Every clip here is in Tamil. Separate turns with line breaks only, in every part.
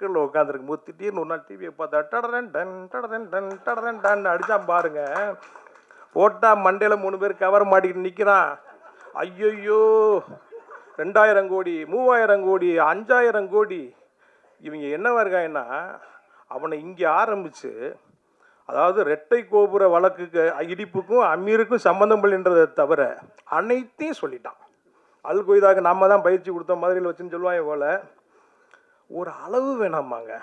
சிக்கலில் உட்காந்துருக்கும் போது திடீர்னு ஒரு நாள் டிவியை பார்த்தா டடரன் டன் டடரன் டன் டடரன் டன் அடித்தான் பாருங்க. போட்டால் மண்டையில் 3 பேர் கவர் மாட்டிக்கிட்டு நிற்கிறான். ஐயோ 2000 கோடி 3000 கோடி 5000 கோடி. இவங்க என்னவா இருக்காங்கன்னா அவனை இங்கே ஆரம்பித்து, அதாவது இரட்டை கோபுர வழக்குக்கு இடிப்புக்கும் அமீருக்கும் சம்மந்தம் இல்லைன்றதை தவிர அனைத்தையும் சொல்லிட்டான். அல் கொய்தாக்கு நம்ம தான் பயிற்சி கொடுத்த மாதிரியில் வச்சுன்னு சொல்லுவாங்க போல். ஒரு அளவு வேணாமாங்க,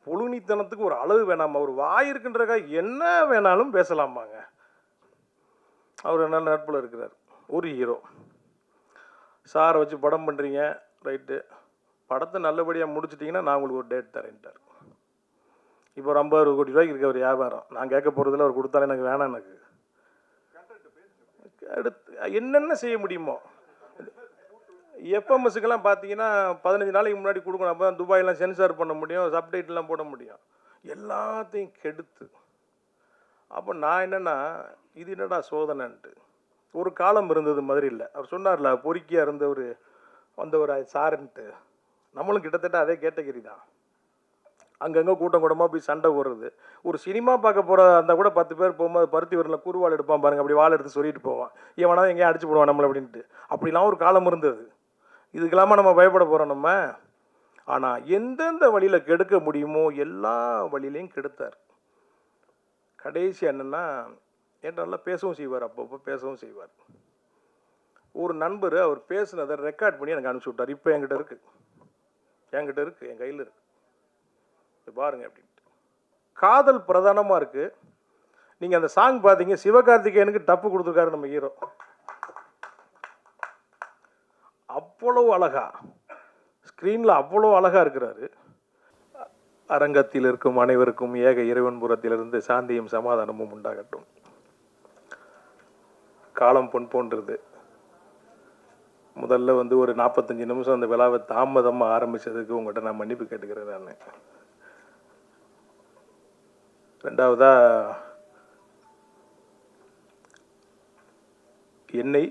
புழுனித்தனத்துக்கு ஒரு அளவு வேணாமா? ஒரு வாய் இருக்குன்றக்காக என்ன வேணாலும் பேசலாமாங்க. அவர் நல்ல நட்பில் இருக்கிறார். ஒரு ஹீரோ சாரை வச்சு படம் பண்ணுறீங்க, ரைட்டு, படத்தை நல்லபடியாக முடிச்சிட்டிங்கன்னா நான் உங்களுக்கு ஒரு டேட் தரேன்ட்டார். இப்போ ஒரு 50 கோடி ரூபாய்க்கு இருக்க ஒரு வியாபாரம். நான் கேட்க போகிறதில்ல, அவர் கொடுத்தாலும் எனக்கு வேணாம். எனக்கு அடுத்து என்னென்ன செய்ய முடியுமோ. எஃப்எம்எஸ்க்கெல்லாம் பார்த்தீங்கன்னா 15 நாளைக்கு முன்னாடி கொடுக்கணும். அப்போ தான் துபாயெல்லாம் சென்சார் பண்ண முடியும், சப்டைட்டிலாம் போட முடியும். எல்லாத்தையும் கெடுத்து அப்போ நான் என்னென்னா இது என்னடா சோதனைன்ட்டு. ஒரு காலம் இருந்தது மாதிரி இல்லை. அவர் சொன்னார்ல பொறுக்கியாக இருந்தவர் வந்தவர் சாருன்ட்டு. நம்மளும் கிட்டத்தட்ட அதே கேட்டகரி தான். அங்கங்கே கூட்டம் கூட்டமாக போய் சண்டை போடுறது. ஒரு சினிமா பார்க்க போகிற இருந்தால் கூட 10 பேர் போகும்போது பருத்தி வரல குறுவாள் எடுப்பான் பாருங்க, அப்படி வாள் எடுத்து சொல்லிட்டு போவான், எவனா எங்கேயும் அடிச்சு போடுவான் நம்மளை அப்படின்ட்டு. அப்படிலாம் ஒரு காலம் இருந்தது. இதுக்கெல்லாமா நம்ம பயப்பட போகிறோம் நம்ம? ஆனால் எந்தெந்த வழியில் கெடுக்க முடியுமோ எல்லா வழியிலையும் கெடுத்தார். கடைசி என்னென்னா என்கிட்ட நல்லா பேசவும் செய்வார், அப்பப்போ பேசவும் செய்வார். ஒரு நண்பர் அவர் பேசுனதை ரெக்கார்ட் பண்ணி எனக்கு அனுப்பிச்சி விட்டார். இப்போ என்கிட்ட இருக்குது, என் கையில் இருக்குது, பாருங்க அப்படின்ட்டு. காதல் பிரதானமாக இருக்குது. நீங்கள் அந்த சாங் பார்த்தீங்க, சிவகார்த்திகேயனுக்கு டப்பு கொடுத்துருக்காரு நம்ம ஹீரோ. அவ்வளோ அழகா ஸ்க்ரீனில் அவ்வளோ அழகாக இருக்கிறாரு. அரங்கத்தில் இருக்கும் அனைவருக்கும் ஏக இறைவன் புறத்திலிருந்து சாந்தியும் சமாதானமும் உண்டாகட்டும். காலம் பொன் போன்றது. முதல்ல ஒரு 45 நிமிஷம் அந்த விழாவை தாமதமாக ஆரம்பித்ததுக்கு உங்கள்கிட்ட நான் மன்னிப்பு கேட்டுக்கிறேன். நான் ரெண்டாவதா என்னை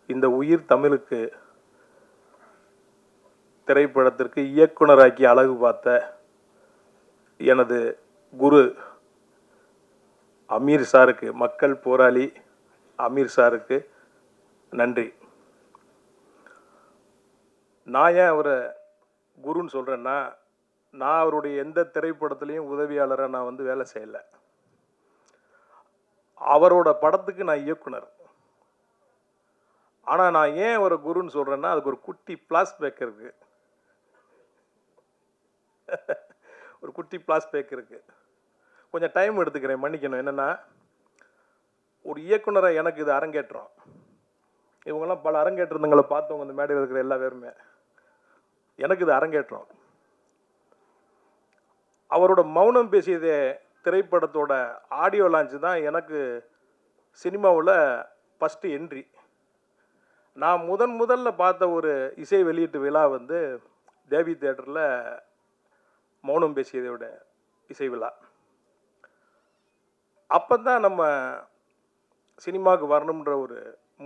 இந்த உயிர் தமிழுக்கு திரைப்படத்திற்கு இயக்குனராக்கி அழகு பார்த்த எனது குரு அமீர் சாருக்கு, மக்கள் போராளி அமீர் சாருக்கு நன்றி. நான் ஏன் அவரை குருன்னு சொல்கிறேன்னா, நான் அவருடைய எந்த திரைப்படத்துலேயும் உதவியாளராக நான் வேலை செய்யலை. அவரோட படத்துக்கு நான் இயக்குனர். ஆனால் நான் ஏன் அவரை குருன்னு சொல்கிறேன்னா, அதுக்கு ஒரு குட்டி பிளாஸ்பேக் இருக்குது. ஒரு குட்டி பிளாஸ்பேக் இருக்குது. கொஞ்சம் டைம் எடுத்துக்கிறேன், மன்னிக்கணும். என்னென்னா, ஒரு இயக்குனரை எனக்கு இது அரங்கேற்றம். இவங்கெல்லாம் பல அரங்கேற்றங்களை பார்த்தவங்க இந்த மேடையில் இருக்கிற எல்லா பேருமே. எனக்கு இது அரங்கேற்றம். அவரோட மௌனம் பேசியதே திரைப்படத்தோட ஆடியோ லான்ச்சு தான் எனக்கு சினிமாவில் ஃபஸ்ட்டு என்ட்ரி. நான் முதல்ல பார்த்த ஒரு இசை வெளியீட்டு விழா தேவி தியேட்டரில் மௌனம் பேசியதோட இசை விழா. அப்போ தான் நம்ம சினிமாவுக்கு வரணுன்ற ஒரு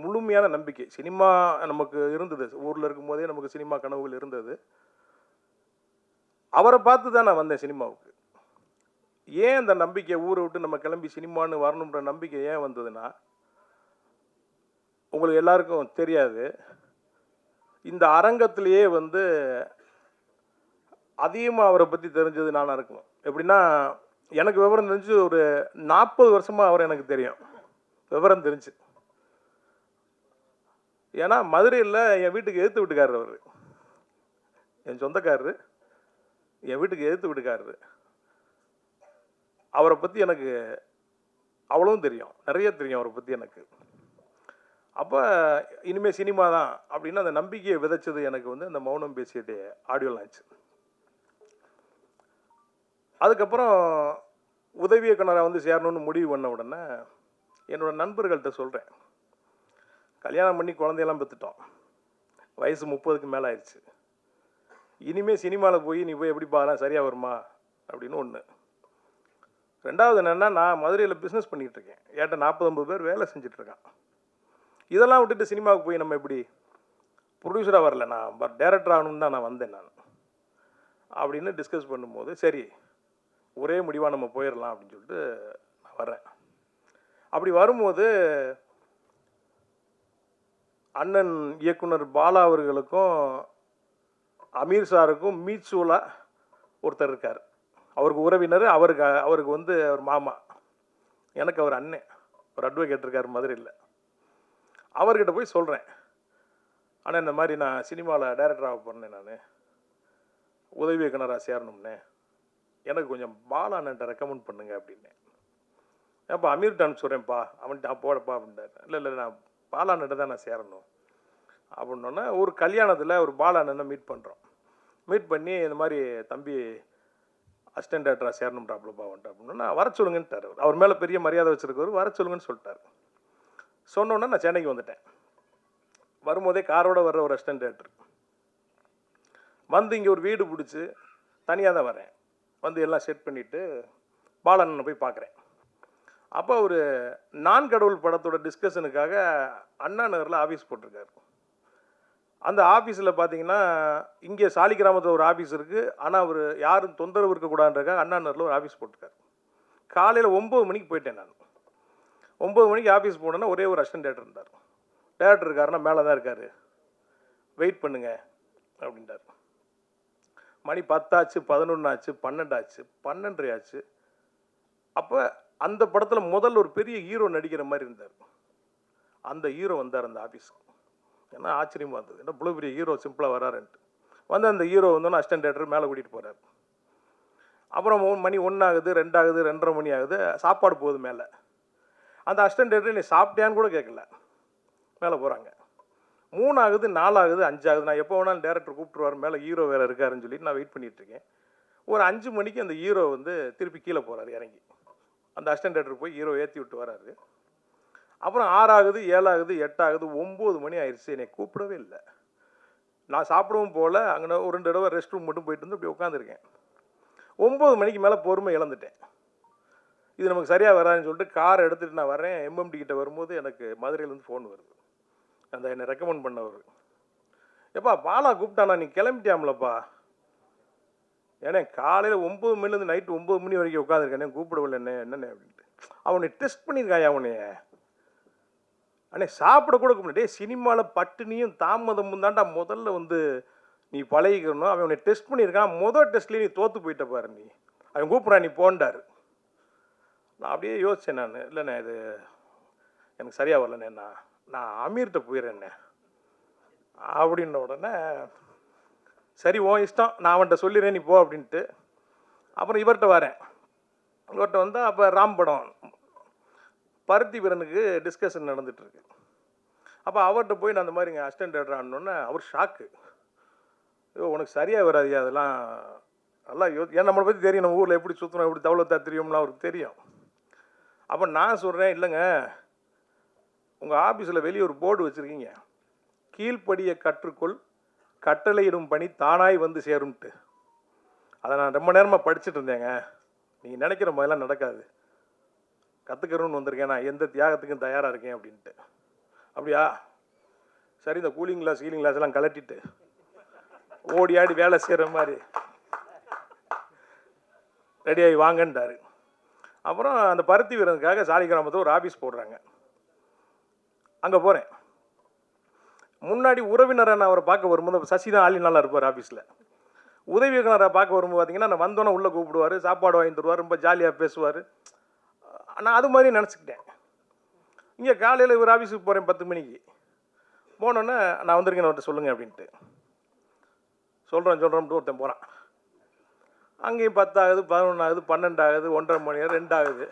முழுமையான நம்பிக்கை சினிமா நமக்கு இருந்தது. ஊரில் இருக்கும்போதே நமக்கு சினிமா கனவுகள் இருந்தது. அவரை பார்த்து தான் நான் வந்தேன் சினிமாவுக்கு. ஏன் அந்த நம்பிக்கை, ஊரை விட்டு நம்ம கிளம்பி சினிமான்னு வரணுன்ற நம்பிக்கை ஏன் வந்ததுன்னா, உங்களுக்கு எல்லாருக்கும் தெரியாது, இந்த அரங்கத்திலேயே அதிகமாக அவரை பற்றி தெரிஞ்சது நானாக இருக்கணும். எப்படின்னா, எனக்கு விவரம் தெரிஞ்சு ஒரு 40 வருஷமாக அவரை எனக்கு தெரியும், விவரம் தெரிஞ்சு. ஏன்னா மதுரையில் என் வீட்டுக்கு எதிர்த்து வீட்டுக்காரர் அவர், என் சொந்தக்காரரு, என் வீட்டுக்கு எதிர்த்து வீட்டுக்காரரு. அவரை பற்றி எனக்கு அவ்வளவும் தெரியும், நிறைய தெரியும் அவரை பற்றி எனக்கு. அப்போ இனிமேல் சினிமா தான் அப்படின்னு அந்த நம்பிக்கையை விதைச்சது எனக்கு அந்த மௌனம் பேசியதே ஆடியோ லான்ச். அதுக்கப்புறம் உதவி இயக்குனராக சேரணும்னு முடிவு பண்ண உடனே என்னோடய நண்பர்கள்ட்ட சொல்கிறேன், கல்யாணம் பண்ணி குழந்தையெல்லாம் பெற்றுட்டோம், வயசு 30க்கு மேலே ஆயிடுச்சு, இனிமேல் சினிமாவில் போய் நீ போய் எப்படி பார்க்கலாம், சரியாக வருமா அப்படின்னு ஒன்று. ரெண்டாவது என்னென்னா, நான் மதுரையில் பிஸ்னஸ் பண்ணிகிட்டு இருக்கேன், ஏன்ட்ட 40-50 பேர் வேலை செஞ்சிட்ருக்கான். இதெல்லாம் விட்டுட்டு சினிமாவுக்கு போய் நம்ம எப்படி? ப்ரொடியூசராக வரல, நான் டைரக்டர் ஆகணும்னு தான் நான் வந்தேன். நான் அப்படின்னு டிஸ்கஸ் பண்ணும்போது சரி ஒரே முடிவாக நம்ம போயிடலாம் அப்படின்னு சொல்லிட்டு நான் வர்றேன். அப்படி வரும்போது அண்ணன் இயக்குனர் பாலா அவர்களுக்கும் அமீர் சாருக்கும் மீட்சூலா ஒருத்தர் இருக்கார். அவருக்கு உறவினர், அவருக்கு வந்து அவர் மாமா, எனக்கு அவர் அண்ணன், ஒரு அட்வொகேட் இருக்கார் மதுரையில். அவர்கிட்ட போய் சொல்கிறேன், ஆனால் இந்த மாதிரி நான் சினிமாவில் டைரக்டராக போகிறேன், நான் உதவி இயக்குனராக சேரணும்னே, எனக்கு கொஞ்சம் பாலா அண்ணன்ட்ட ரெக்கமெண்ட் பண்ணுங்க அப்படின்னேன். ஏப்பா அமீர்கிட்ட அனுப்பிச்சுட்றேன்ப்பா, அவன்கிட்ட நான் போடப்பா அப்படின்ட்டார். இல்லை நான் பாலா அண்ணன்ட்ட தான் நான் சேரணும் அப்படின்னோன்னே ஒரு கல்யாணத்தில் ஒரு பாலா அண்ணனை மீட் பண்ணுறோம். மீட் பண்ணி இந்த மாதிரி தம்பி அசிஸ்டன்ட் டேரக்டராக சேரணும்டாப்லப்பா வந்துட்டு அப்படின்னா வர சொல்லுங்கன்ட்டார். அவர் மேலே பெரிய மரியாதை வச்சுருக்கவர், வர சொல்லுங்கன்னு சொல்லிட்டார். சொன்னோன்னே நான் சென்னைக்கு வந்துட்டேன். வரும்போதே காரோட வர்ற ஒரு அசிஸ்டன்ட் டேரக்டர் வந்து இங்கே ஒரு வீடு பிடிச்சி தனியாக தான் வரேன். வந்து எல்லாம் செட் பண்ணிவிட்டு பாலண்ணனை போய் பார்க்குறேன். அப்போ ஒரு நான் கடவுள் படத்தோட டிஸ்கஷனுக்காக அண்ணா நகரில் ஆஃபீஸ் போட்டிருக்காரு. அந்த ஆஃபீஸில் பார்த்தீங்கன்னா இங்கே சாலி கிராமத்தில் ஒரு ஆஃபீஸ் இருக்குது, ஆனால் அவர் யாரும் தொந்தரவு இருக்கக்கூடாதுன்றக்காக அண்ணா நகரில் ஒரு ஆஃபீஸ் போட்டிருக்காரு. காலையில் 9 மணிக்கு போயிட்டேன் நான். 9 மணிக்கு ஆஃபீஸ் போனேன்னா ஒரே ஒரு அசிஸ்டன்ட் டேரக்டர் இருந்தார். டேரக்டர் இருக்காருன்னா மேலே தான் இருக்கார், வெயிட் பண்ணுங்க அப்படின்ட்டார். மணி 10 ஆச்சு, 11 ஆச்சு, 12 ஆச்சு, 12:30 ஆச்சு. அப்போ அந்த படத்தில் முதல்ல ஒரு பெரிய ஹீரோ நடிக்கிற மாதிரி இருந்தார். அந்த ஹீரோ வந்தார் அந்த ஆஃபீஸுக்கு. ஏன்னா ஆச்சரியமாக இருந்தது, ஏன்னா இவ்வளோ பெரிய ஹீரோ சிம்பிளாக வராருன்ட்டு. வந்து அந்த ஹீரோ வந்தோன்னா அசிஸ்டன்ட் டேரக்டர் மேலே கூட்டிகிட்டு போகிறார். அப்புறம் மணி 1 ஆகுது, 2 ஆகுது, 2:30 மணி ஆகுது, சாப்பாடு போகுது மேலே. அந்த அசிஸ்டன்ட் டேரக்டர் நீ சாப்பிட்டியான்னு கூட கேட்கல, மேலே போகிறாங்க. 3 ஆகுது, 4 ஆகுது, 5 ஆகுது. நான் எப்போ வேணாலும் டேரக்டர் கூப்பிட்டுருவார், மேலே ஹீரோ வேறு இருக்காருன்னு சொல்லிட்டு நான் வெயிட் பண்ணிகிட்ருக்கேன். ஒரு 5 மணிக்கு அந்த ஹீரோ வந்து திருப்பி கீழே போகிறார் இறங்கி. அந்த அசிஸ்டன்ட் டேரக்டர் போய் ஹீரோ ஏற்றி விட்டு வராரு. அப்புறம் 6 ஆகுது, 7 ஆகுது, 8 ஆகுது, 9 மணி ஆயிடுச்சு. என்னை கூப்பிடவே இல்லை. நான் சாப்பிடவும் போகல, அங்கே ஒரு 2 தடவை ரெஸ்ட் ரூம் மட்டும் போயிட்டு வந்து இப்படி உட்காந்துருக்கேன். 9 மணிக்கு மேலே பொறுமை இழந்துட்டேன். இது நமக்கு சரியாக வராதுன்னு சொல்லிட்டு கார் எடுத்துகிட்டு நான் வரேன். எம்எம்டி கிட்ட வரும்போது எனக்கு மதுரையிலேருந்து ஃபோன் வருது. அந்த என்னை ரெக்கமெண்ட் பண்ணவர், எப்பா பாலா கூப்பிட்டானா, நீ கிளம்பிட்டியாமலப்பா. ஏன்னா காலையில் 9 மணிலேருந்து நைட்டு 9 மணி வரைக்கும் உட்காந்துருக்கேனே, கூப்பிடவில்லை என்னென்ன அப்படின்ட்டு. அவனை டெஸ்ட் பண்ணியிருக்காயா அவனைய. அண்ணே சாப்பிட கூட கூப்பிடே, சினிமாவில் பட்டினியும் தாமதமும் தாண்டா முதல்ல வந்து நீ பழகிக்கணும். அவன் உன்னை டெஸ்ட் பண்ணியிருக்கான், முதல் டெஸ்ட்லேயே நீ தோற்று போயிட்ட பாரு, நீ அவன் கூப்பிட்றான், நீ போண்டாரு. நான் அப்படியே யோசித்தேன், நான் இல்லைண்ணே இது எனக்கு சரியாக வரலண்ணே, நான் அமீர்கிட்ட போயிடுறேண்ணே அப்படின்ன உடனே சரி ஓ இஷ்டம், நான் அவன்கிட்ட சொல்லிடுறேன் நீ போ அப்படின்ட்டு. அப்புறம் இவர்கிட்ட வரேன். இவர்கிட்ட வந்தால் அப்போ ராம் படம் பருத்தி வீரனுக்கு டிஸ்கஷன் நடந்துகிட்ருக்கு. அப்போ அவர்கிட்ட போய் நான் அந்த மாதிரி இங்கே அசிஸ்டன்ட் டேரக்டர் ஆனோடனே அவர் ஷாக்கு. ஐயோ உனக்கு சரியாக வராதியா அதெல்லாம், நல்லா ஏன் நம்மளை பற்றி தெரியும், நம்ம ஊரில் எப்படி சுற்றணும், எப்படி தவளத்தா தெரியும்லாம் அவருக்கு தெரியும். அப்போ நான் சொல்கிறேன், இல்லைங்க உங்கள் ஆஃபீஸில் வெளியே ஒரு போர்டு வச்சுருக்கீங்க, கீழ்ப்படியை கற்றுக்கொள், கட்டளையிடும் பணி தானாய் வந்து சேரும்ட்டு. அதை நான் ரொம்ப நேரமாக படிச்சுட்டு இருந்தேங்க. நீங்கள் நினைக்கிற மாதிரிலாம் நடக்காது, கற்றுக்கிறோன்னு வந்திருக்கேன், நான் எந்த தியாகத்துக்கும் தயாராக இருக்கேன் அப்படின்ட்டு. அப்படியா சரி, இந்த கூலிங் கிளாஸ் ஹீலிங் கிளாஸ் எல்லாம் கலட்டிட்டு ஓடி ஆடி வேலை செய்கிற மாதிரி ரெடியாகி வாங்கன்ட்டாரு. அப்புறம் அந்த பருத்தி வீரனுக்காக சாலி கிராமத்தில் ஒரு ஆஃபீஸ் போடுறாங்க. அங்கே போகிறேன். முன்னாடி உறவினரை நான் அவரை பார்க்க வரும்போது சசி தான் ஆளி நல்லா இருப்பார் ஆஃபீஸில். உதவி இயக்குனரை பார்க்க வரும்போது பார்த்தீங்கன்னா நான் வந்தோன்னே உள்ளே கூப்பிடுவார், சாப்பாடு வாங்கி தருவார், ரொம்ப ஜாலியாக பேசுவார். நான் அது மாதிரி நினச்சிக்கிட்டேன். இங்கே காலையில் இவர் ஆஃபீஸுக்கு போகிறேன் 10 மணிக்கு. போனோன்னே நான் வந்திருக்கேன் அவர்கிட்ட சொல்லுங்கள் அப்படின்ட்டு சொல்கிறோம்ட்டு ஒருத்தன் போகிறான். அங்கேயும் 10 ஆகுது, 11 ஆகுது, 12 ஆகுது, 1:30 மணி, 2 ஆகுது.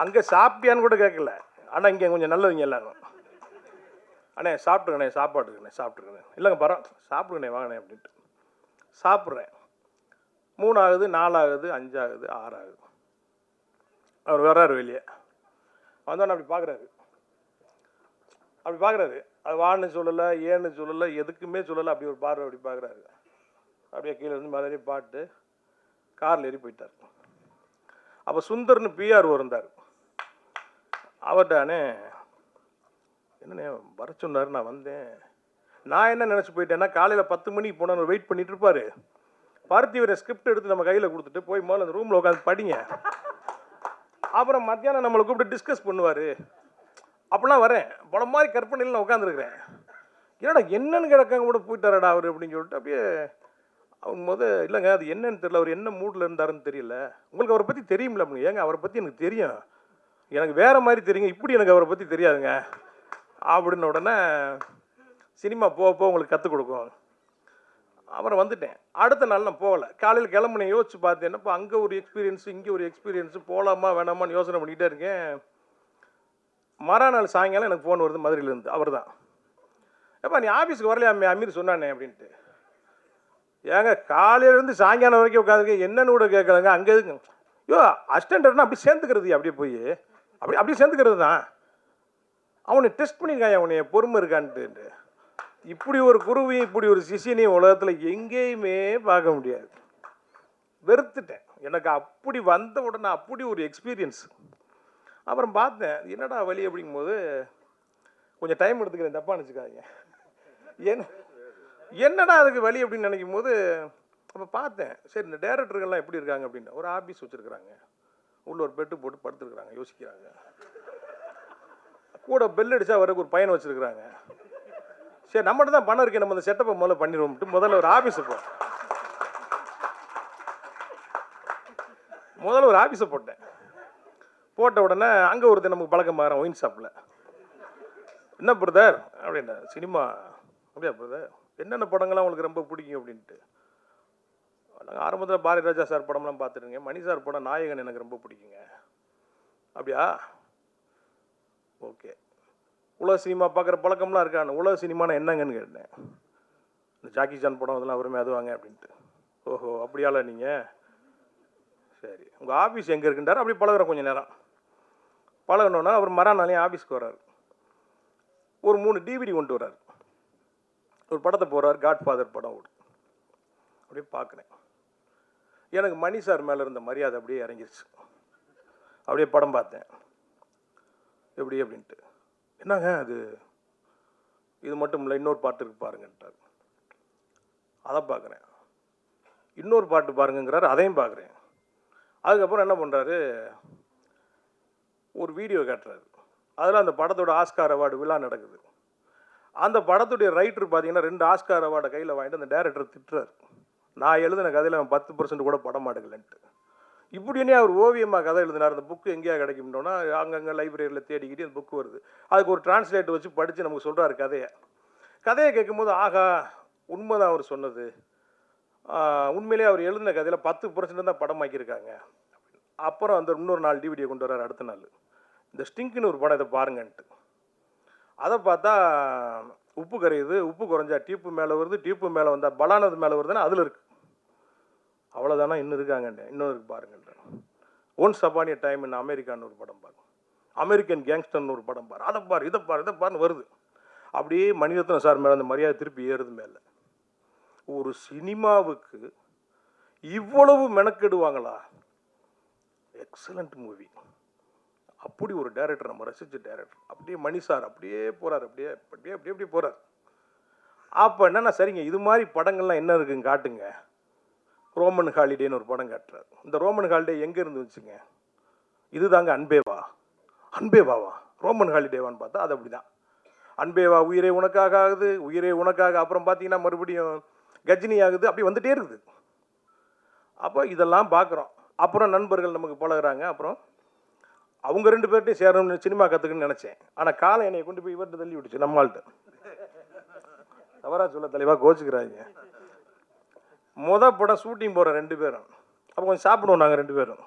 அங்கே சாப்பிட்டியான்னு கூட கேட்கல. ஆனால் இங்கே கொஞ்சம் நல்லவங்க எல்லாரும், அண்ணே சாப்பிட்டுக்கண்ணே, சாப்பிட்டுருக்கண்ணே, இல்லைங்க பரவாயில்ல சாப்பிடுங்கண்ணே வாங்கண்ணே அப்படின்ட்டு சாப்பிட்றேன். 3 ஆகுது, 4 ஆகுது, 5 ஆகுது, 6 ஆகுது. அவர் வர்றாரு வெளியே. வந்தோன்னே அப்படி பார்க்குறாரு. அது வான்னு சொல்லலை, ஏன்னு சொல்லலை, எதுக்குமே சொல்லலை. அப்படி ஒரு பார்வை அப்படி பார்க்குறாரு. அப்படியே கீழே இருந்து மாதிரி பாட்டு காரில் ஏறி போயிட்டார். அப்போ சுந்தர்னு பிஆர் இருந்தார். அவர்கிட்ட என்னண்ணே வர சொன்னார், நான் வந்தேன். நான் என்ன நினச்சி போயிட்டேன்னா காலையில் 10 மணிக்கு போனால் வெயிட் பண்ணிட்டு இருப்பார், பார்த்திவரை ஸ்கிரிப்ட் எடுத்து நம்ம கையில் கொடுத்துட்டு போய் முதல்ல அந்த ரூமில் உட்காந்து படிங்க, அப்புறம் மத்தியானம் நம்மளை கூப்பிட்டு டிஸ்கஸ் பண்ணுவார். அப்படிலாம் வரேன். படம் மாதிரி கற்பனையில் நான் உட்காந்துருக்கிறேன். என்னடா என்னன்னு கிடக்காங்க கூட போயிட்டாரடா அவர் அப்படின்னு சொல்லிட்டு அப்படியே அவங்க இல்லைங்க அது என்னன்னு தெரியல, அவர் என்ன மூடில் இருந்தாருன்னு தெரியல, உங்களுக்கு அவரை பற்றி தெரியுமில்ல அப்படின்னு. ஏங்க அவரை பற்றி எனக்கு தெரியும், எனக்கு வேறு மாதிரி தெரியுங்க, இப்படி எனக்கு அவரை பற்றி தெரியாதுங்க அப்படின்னு உடனே சினிமா போக உங்களுக்கு கற்றுக் கொடுக்கும். அப்புறம் வந்துட்டேன். அடுத்த நாள் நான் போகலை. காலையில் கிளம்புனேன். யோசிச்சு பார்த்தேன், இப்போ அங்கே ஒரு எக்ஸ்பீரியன்ஸு இங்கே ஒரு எக்ஸ்பீரியன்ஸு, போகலாமா வேணாமான்னு யோசனை பண்ணிக்கிட்டே இருக்கேன். மறுநாள் சாயங்காலம் எனக்கு ஃபோன் வருது மதுரையிலேருந்து. அவர் தான், எப்போ நீ ஆஃபீஸுக்கு வரலையா அமீர் சொன்னானே அப்படின்ட்டு. ஏங்க காலையிலேருந்து சாயங்காலம் வரைக்கும் உட்காந்துருக்கேன், என்னன்னு கூட கேட்கலங்க. அங்கே இருக்குங்க ஐயோ அசிஸ்டண்ட்னா அப்படி சேர்ந்துக்கிறது, அப்படியே போய் அப்படியே சேர்ந்துக்கிறது தான். அவனை டெஸ்ட் பண்ணியிருக்கான், அவனை பொறுமை இருக்கான்ட்டு. இப்படி ஒரு குருவையும் இப்படி ஒரு சிஷியனையும் உலகத்தில் எங்கேயுமே பார்க்க முடியாது. வெறுத்துட்டேன். எனக்கு அப்படி வந்த உடனே அப்படி ஒரு எக்ஸ்பீரியன்ஸ். அப்புறம் பார்த்தேன் என்னடா வழி அப்படிங்கும்போது கொஞ்சம் டைம் எடுத்துக்கிறேன், தப்பாக நினச்சிக்காதீங்க. என்னடா அதுக்கு வழி அப்படின்னு நினைக்கும் போது அப்போ பார்த்தேன், சரி இந்த டேரக்டர்கள்லாம் எப்படி இருக்காங்க அப்படின்னு. ஒரு ஆஃபீஸ் வச்சுருக்குறாங்க, உள்ள ஒரு பெட்டு போட்டு படுத்துருக்குறாங்க, யோசிக்கிறாங்க. கூட பெல் அடித்தா வரக்கு ஒரு பையனை வச்சுருக்குறாங்க. சரி நம்மகிட்ட தான் பணம் இருக்கே, நம்ம அந்த செட்டப்பை முதல்ல பண்ணிடுவோம்ட்டு முதல்ல ஒரு ஆஃபீஸை போட்டேன். போட்ட உடனே அங்கே ஒருத்தர் நமக்கு பழக்கம் மாறேன் ஒயின் ஷாப்பில். என்ன பிரதர் அப்படின்னா, சினிமா அப்படியா பிரதர், என்னென்ன படங்கள்லாம் உங்களுக்கு ரொம்ப பிடிக்கும் அப்படின்ட்டு. நாங்கள் ஆரம்பத்தில் பாரதி ராஜா சார் படம்லாம் பார்த்துருங்க, மணி சார் படம் நாயகன் எனக்கு ரொம்ப பிடிக்குங்க. அப்படியா, ஓகே. உலக சினிமா பார்க்குற பழக்கம்லாம் இருக்கான்னு. உலக சினிமானா என்னங்கன்னு கேட்டேன். இந்த ஜாக்கி சான் படம் அதெல்லாம் வருமே அதுவாங்க அப்படின்ட்டு. ஓஹோ அப்படியால நீங்கள், சரி உங்கள் ஆஃபீஸ் எங்கே இருக்குன்றார். அப்படி பழகுற கொஞ்சம் நேரம் பழகணுன்னா அவர் மறுநாளையும் ஆஃபீஸ்க்கு வர்றாரு. ஒரு 3 டிவிடி கொண்டு வர்றாரு. ஒரு படத்தை போடுறாரு, காட்ஃபாதர் படம் ஓடு. அப்படியே பார்க்குறேன், எனக்கு மணி சார் மேலே இருந்த மரியாதை அப்படியே இறங்கிருச்சு. அப்படியே படம் பார்த்தேன், எப்படி அப்படின்ட்டு. என்னங்க அது, இது மட்டும் இல்லை இன்னொரு பாட்டு இருக்கு பாருங்கன்ட்டார். அதை பார்க்குறேன். இன்னொரு பாட்டு பாருங்கிறார், அதையும் பார்க்குறேன். அதுக்கப்புறம் என்ன பண்ணுறாரு, ஒரு வீடியோ காட்டுறாரு. அதில் அந்த படத்தோட ஆஸ்கார் அவார்டு விழா நடக்குது. அந்த படத்துடைய ரைட்டர் பார்த்தீங்கன்னா 2 ஆஸ்கார் அவார்டை கையில் வாங்கிட்டு அந்த டேரக்டர் திட்டுறாரு, நான் எழுதின கதையில் அவன் 10% கூட படம் மாட்டேங்கலன்ட்டு. இப்படின்னே அவர் ஓவியமாக கதை எழுதினார். அந்த புக்கு எங்கேயா கிடைக்கும்னோன்னா அங்கங்கே லைப்ரரியில் தேடிக்கிட்டு அந்த புக்கு வருது. அதுக்கு ஒரு டிரான்ஸ்லேட்டர் வச்சு படித்து நமக்கு சொல்கிறாரு கதையை கேட்கும்போது ஆகா உண்மைதான் அவர் சொன்னது, உண்மையிலே அவர் எழுதின கதையில் 10% தான் படமாக்கியிருக்காங்க. அப்புறம் அந்த இன்னொரு 4 டிவிடியை கொண்டு வர்றாரு. அடுத்த நாள் இந்த ஸ்டிங்க்னு ஒரு படம், இதை பாருங்கன்ட்டு. அதை பார்த்தா உப்பு கரையுது, உப்பு குறைஞ்சா டியூப்பு மேலே வருது, டியூப்பு மேலே வந்தால் பலானது மேலே வருதுன்னா அதில் இருக்குது. அவ்வளோதானா, இன்னும் இருக்காங்கன்னு இன்னொரு இருக்கு பாருங்கன்ற. Once upon a time in அமெரிக்கான்னு ஒரு படம் பாரு, அமெரிக்கன் கேங்ஸ்டர்னு ஒரு படம் பாரு, அதை பாரு இதை பாருன்னு வருது. அப்படியே மணிரத்னம் சார் மேலே அந்த மரியாதை திருப்பி ஏறுது மேலே. ஒரு சினிமாவுக்கு இவ்வளவு மெனக்கெடுவாங்களா? Excellent movie. அப்படி ஒரு டைரக்டர், நம்ம ரசித்த டைரக்டர். அப்படியே மணி சார் அப்படியே போகிறார், அப்படியே போகிறார். அப்போ என்னன்னா சரிங்க இது மாதிரி படங்கள்லாம் என்ன இருக்குங்க காட்டுங்க. ரோமன் ஹாலிடேன்னு ஒரு படம் காட்டுறாரு. இந்த ரோமன் ஹாலிடே எங்கே இருந்து வச்சுங்க, இது தாங்க அன்பேவாவா ரோமன் ஹாலிடேவான்னு பார்த்தா அது அப்படி தான். அன்பேவா உயிரே உனக்காக ஆகுது, உயிரே உனக்காக. அப்புறம் பார்த்தீங்கன்னா மறுபடியும் கஜினி ஆகுது, அப்படி வந்துட்டே இருக்குது. அப்போ இதெல்லாம் பார்க்குறோம். அப்புறம் நண்பர்கள் நமக்கு பழகுறாங்க. அப்புறம் அவங்க 2 பேர்ட்டையும் சேரணும்னு சினிமா கற்றுக்குன்னு நினச்சேன். ஆனால் காலம் என்னை கொண்டு போய் இவர்கிட்ட தள்ளி விட்டுச்சு. நம்மள்கிட்ட தவறா சொல்ல தலைவா கோச்சுக்கிறாங்க. படம் ஷூட்டிங் போகிற 2 பேரும். அப்போ கொஞ்சம் சாப்பிடுவோம் நாங்கள் 2 பேரும்.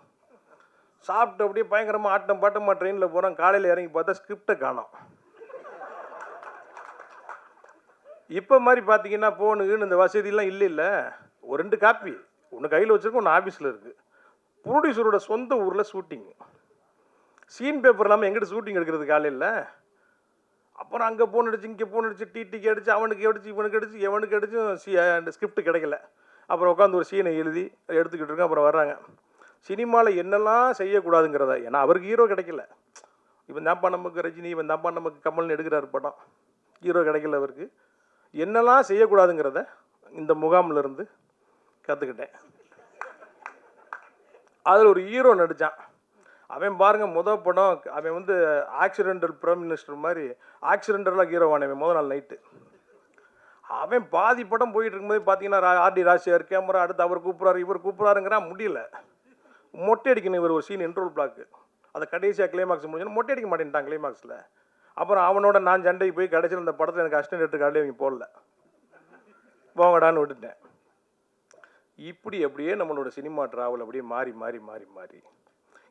சாப்பிட்டு அப்படியே பயங்கரமாக ஆட்டம் பாட்டமாக ட்ரெயினில் போகிறோம். காலையில் இறங்கி பார்த்தா ஸ்கிரிப்டை காணோம். இப்போ மாதிரி பார்த்தீங்கன்னா ஃபோனுக்குன்னு இந்த வசதியெல்லாம் இல்லை. ஒரு 2 காப்பி ஒன்று கையில் வச்சுருக்கோம், ஒன்று ஆஃபீஸில் இருக்குது. ப்ரொடியூசரோட சொந்த ஊரில் ஷூட்டிங். சீன் பேப்பர் இல்லாமல் எங்கிட்ட ஷூட்டிங் எடுக்கிறது காலையில். அப்புறம் அங்கே ஃபோன் அடிச்சு இங்கே ஃபோன் அடிச்சு டிடிக்கு அடிச்சு அவனுக்கு அடிச்சு இவனுக்கு அடிச்சு எவனுக்கு அடிச்சும் ஸ்கிரிப்ட் கிடைக்கல. அப்புறம் உட்காந்து ஒரு சீனை எழுதி எடுத்துக்கிட்டு இருக்கேன். அப்புறம் வர்றாங்க, சினிமாவில் என்னெல்லாம் செய்யக்கூடாதுங்கிறத. ஏன்னா அவருக்கு ஹீரோ கிடைக்கல. இவன் தான்ப்பா நமக்கு ரஜினி, இவன் தான்ப்பா நமக்கு கமல்னு எடுக்கிறார் படம். ஹீரோ கிடைக்கல அவருக்கு. என்னெல்லாம் செய்யக்கூடாதுங்கிறத இந்த முகாமில் இருந்து கற்றுக்கிட்டேன். அதில் ஒரு ஹீரோ நடித்தான். அவன் பாருங்கள் முதல் படம் அவன் வந்து ஆக்சிடென்டல் பிரைம் மினிஸ்டர் மாதிரி ஆக்சிடென்டலாக ஹீரோவான அவன் முதல் நாள் நைட்டு. அவன் பாதி படம் போயிட்டு இருக்கும்போது பார்த்தீங்கன்னா ஆர்டி ராஜசேகர் கேமரா அடுத்து அவர் கூப்பிட்றாரு இவர் கூப்பிட்றாருங்கிறான். முடியல, மொட்டை அடிக்கணும் இவர் ஒரு சீன் இன்ட்ரோல் பிளாக்கு. அதை கடைசியாக கிளைமாக்ஸ் முடிஞ்சோன்னா மொட்டை அடிக்க மாட்டேன்ட்டான் கிளைமாக்ஸில். அப்புறம் அவனோட நான் சண்டைக்கு போய் கடைசியில் இந்த படத்தில் எனக்கு அசிஸ்டன்ட் கார்டு அவங்க போடல, போங்கடான்னு விட்டுட்டேன். இப்படி அப்படியே நம்மளோட சினிமா ட்ராவல் அப்படியே மாறி மாறி மாறி மாறி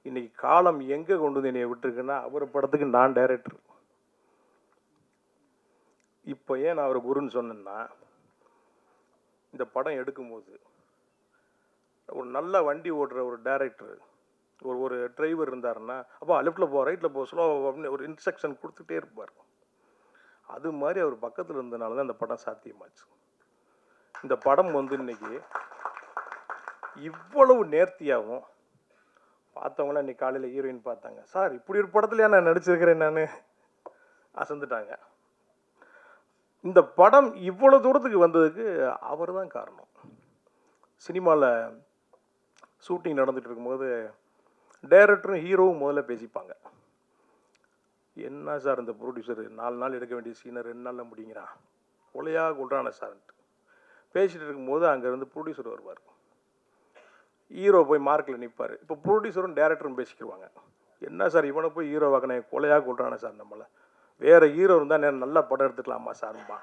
இன்றைக்கி காலம் எங்கே கொண்டு வந்து என்னை விட்டுருக்குன்னா அவர் படத்துக்கு நான் டைரக்டர். இப்போ ஏன் நான் அவரை குருன்னு சொன்னேன்னா, இந்த படம் எடுக்கும்போது ஒரு நல்ல வண்டி ஓட்டுற ஒரு டைரக்டர் ஒரு டிரைவர் இருந்தாருன்னா அப்போ லெஃப்டில் போ ரைட்டில் போ ஸ்லோ அப்படின்னு ஒரு இன்ஸ்ட்ரக்ஷன் கொடுத்துட்டே இருப்பார். அது மாதிரி அவர் பக்கத்தில் இருந்தனால தான் இந்த படம் சாத்தியமாச்சு. இந்த படம் வந்து இன்னைக்கு இவ்வளவு நேர்த்தியாகவும் பார்த்தவங்களாம் இன்னைக்கு காலையில் ஹீரோயின் பார்த்தாங்க, சார் இப்படி ஒரு படத்துலையா நான் நடிச்சிருக்கிறேன் நான் அசந்துட்டாங்க. இந்த படம் இவ்வளோ தூரத்துக்கு வந்ததுக்கு அவர் தான் காரணம். சினிமாவில் ஷூட்டிங் நடந்துகிட்டு இருக்கும்போது டைரக்டரும் ஹீரோவும் முதல்ல பேசிப்பாங்க. என்ன சார் இந்த ப்ரொடியூசர் 4 நாள் எடுக்க வேண்டிய சீனை 2 நாளில் முடிங்கிறான், கொலையாக கொள்றான சார்ன்ட்டு பேசிகிட்டு இருக்கும்போது அங்கேருந்து ப்ரொடியூசர் வருவார். ஹீரோ போய் மார்க்கில் நிற்பார். இப்போ ப்ரொடியூசரும் டைரக்டரும் பேசிக்கிடுவாங்க, என்ன சார் இவனை போய் ஹீரோ வாக்கினே கொலையாக கொள்றான சார், நம்மளை வேறு ஹீரோ இருந்தால் நல்ல படம் எடுத்துக்கலாமா சார்பா.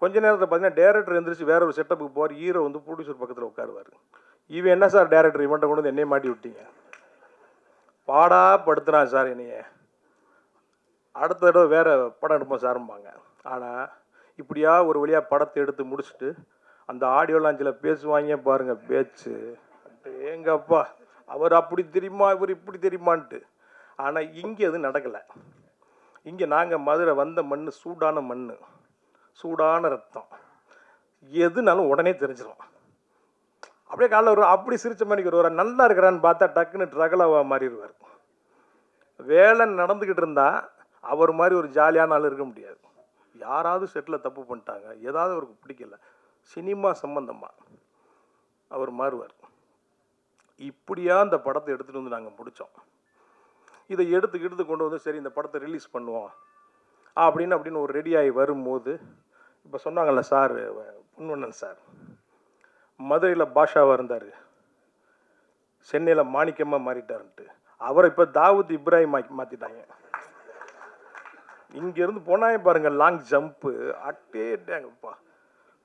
கொஞ்ச நேரத்தில் பார்த்தீங்கன்னா டைரக்டர் எழுந்திரிச்சு வேற ஒரு செட்டப்புக்கு போவார். ஹீரோ வந்து ப்ரொடியூசர் பக்கத்தில் உட்காருவார். இவன் என்ன சார் டைரக்டர் இவன்ட்ட கொண்டு வந்து என்னையை மாட்டி விட்டீங்க, பாடா படுத்துறான் சார் என்னைய, அடுத்த தடவை வேறு படம் எடுப்போம் சார்பாங்க. ஆனால் இப்படியா ஒரு வழியாக படத்தை எடுத்து முடிச்சுட்டு அந்த ஆடியோ லாஞ்சில் பேசுவாங்க பாருங்கள் பேச்சு, எங்கப்பா அவர் அப்படி தெரியுமா இவர் இப்படி தெரியுமான்ட்டு. ஆனால் இங்கே அது நடக்கலை. இங்கே நாங்கள் மதுரை வந்த மண் சூடான மண், சூடான ரத்தம், எதுனாலும் உடனே தெரிஞ்சிடும். அப்படியே காலைல ஒரு அப்படி சிரித்த மணிக்கு வருவார், நல்லா இருக்கிறான்னு பார்த்தா டக்குன்னு ட்ரகலாக மாறிடுவார். வேலை நடந்துக்கிட்டு இருந்தால் அவர் மாதிரி ஒரு ஜாலியான ஆள் இருக்க முடியாது. யாராவது செட்டில் தப்பு பண்ணிட்டாங்க, ஏதாவது அவருக்கு பிடிக்கல, சினிமா சம்பந்தமாக அவர் மாறுவார். இப்படியா இந்த படத்தை எடுத்துகிட்டு வந்து நாங்கள் முடித்தோம். இதை எடுத்து கொண்டு வந்து சரி இந்த படத்தை ரிலீஸ் பண்ணுவோம் அப்படின்னு ஒரு ரெடியாகி வரும்போது இப்போ சொன்னாங்கல்ல சார் பொன்வண்ணன் சார், மதுரையில் பாஷாவாக இருந்தார், சென்னையில் மாணிக்கமாக மாறிட்டாருன்ட்டு அவரை இப்போ தாவூத் இப்ராஹிம் மாற்றிட்டாங்க. இங்கேருந்து போனாங்க பாருங்கள் லாங் ஜம்ப்பு அட்டேட்டாங்கப்பா.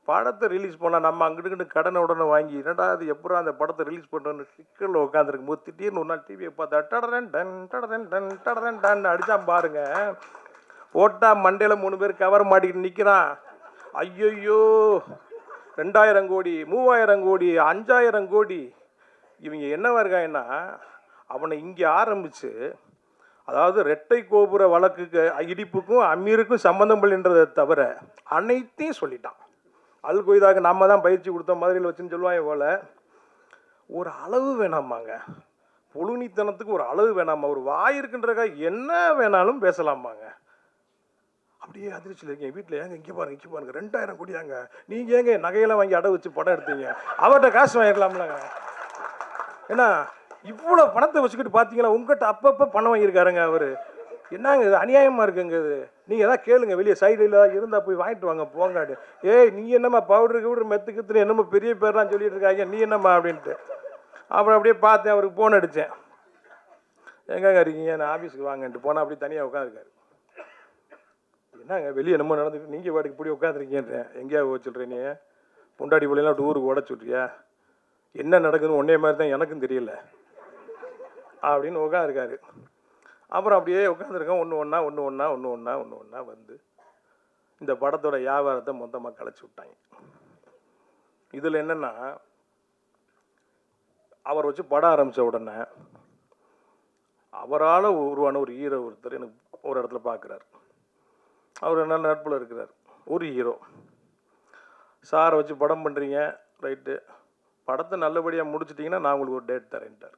படத்தை ரிலீஸ் பண்ணால் நம்ம அங்கிட்டு கடனை உடனே வாங்கி என்னடா அது எப்படா அந்த படத்தை ரிலீஸ் பண்ணுறோன்னு சிக்கலில் உட்காந்துருக்கும் போது திடீர்னு ஒரு நாள் டிவியை பார்த்தா டடன் அடித்தான் பாருங்க. போட்டால் மண்டையில் 3 பேர் கவர் மாட்டிக்கிட்டு நிற்கிறான். ஐயோ 2000 கோடி 3000 கோடி 5000 கோடி. இவங்க என்னவா இருக்காங்கன்னா அவனை இங்கே ஆரம்பித்து அதாவது ரெட்டை கோபுர வழக்குக்கு இடிப்புக்கும் அமீருக்கும் சம்மந்தம் இல்லைன்றதை தவிர அனைத்தையும் சொல்லிட்டான். அல் கொய்தாக்கு நம்ம தான் பயிற்சி கொடுத்தோம் மதுரையில் வச்சுன்னு சொல்லுவாங்க போல். ஒரு அளவு வேணாமாங்க, புழுனித்தனத்துக்கு ஒரு அளவு வேணாமா, ஒரு வாய் இருக்குன்றக்காக என்ன வேணாலும் பேசலாமாங்க. அப்படியே அதிர்ச்சியில் இருக்கீங்க. வீட்டில் ஏங்க இங்கே பாருங்க 2000 கோடியாங்க, நீங்கள் ஏங்க நகையெல்லாம் வாங்கி அடை வச்சு படம் எடுத்தீங்க, அவர்கிட்ட காசு வாங்கிடலாம்லங்க. ஏன்னா இவ்வளோ பணத்தை வச்சுக்கிட்டு பார்த்தீங்களா உங்கள்கிட்ட அப்பப்போ பணம் வாங்கியிருக்காருங்க அவர். என்னங்க இது அநியாயமாக இருக்குங்க இது. நீங்கள் எதாவது கேளுங்க, வெளியே சைடில் இருந்தால் போய் வாங்கிட்டு வாங்க போங்காடு. ஏய் நீ என்னம்மா பவுடரு மெத்துக்குத்துன்னு என்னமோ பெரிய பேர்லாம் சொல்லிட்டு இருக்காங்க, நீ என்னம்மா அப்படின்ட்டு. அப்புறம் அப்படியே பார்த்தேன், அவருக்கு ஃபோன் அடித்தேன், எங்கங்க இருக்கீங்க, நான் ஆஃபீஸுக்கு வாங்கன்ட்டு போனால் அப்படியே தனியாக உட்காந்துருக்காரு. என்னங்க வெளியே என்னமோ நடந்துட்டு நீங்கள் பாட்டுக்கு இப்படி உட்காந்துருக்கீன்றேன். எங்கேயா போக சொல்கிறேன், நீ பொண்டாடி பிள்ளைலாம் டூருக்கு ஓட சொல்றியா, என்ன நடக்குதுன்னு ஒன்றே மாதிரி தான் எனக்கும் தெரியல அப்படின்னு உட்காந்துருக்காரு. அப்புறம் அப்படியே உட்காந்துருக்கேன். ஒன்று ஒன்றா வந்து இந்த படத்தோட வியாபாரத்தை மொத்தமாக கலைச்சி விட்டாங்க. இதில் என்னென்னா அவர் வச்சு படம் ஆரம்பித்த உடனே அவரால் உருவான ஒரு ஹீரோ ஒருத்தர் எனக்கு ஒரு இடத்துல பார்க்குறாரு. அவர் நல்ல நட்பில் இருக்கிறார். ஒரு ஹீரோ சாரை வச்சு படம் பண்ணுறீங்க ரைட்டு, படத்தை நல்லபடியாக முடிச்சிட்டிங்கன்னா நான் உங்களுக்கு ஒரு டேட் தரேன்ட்டார்.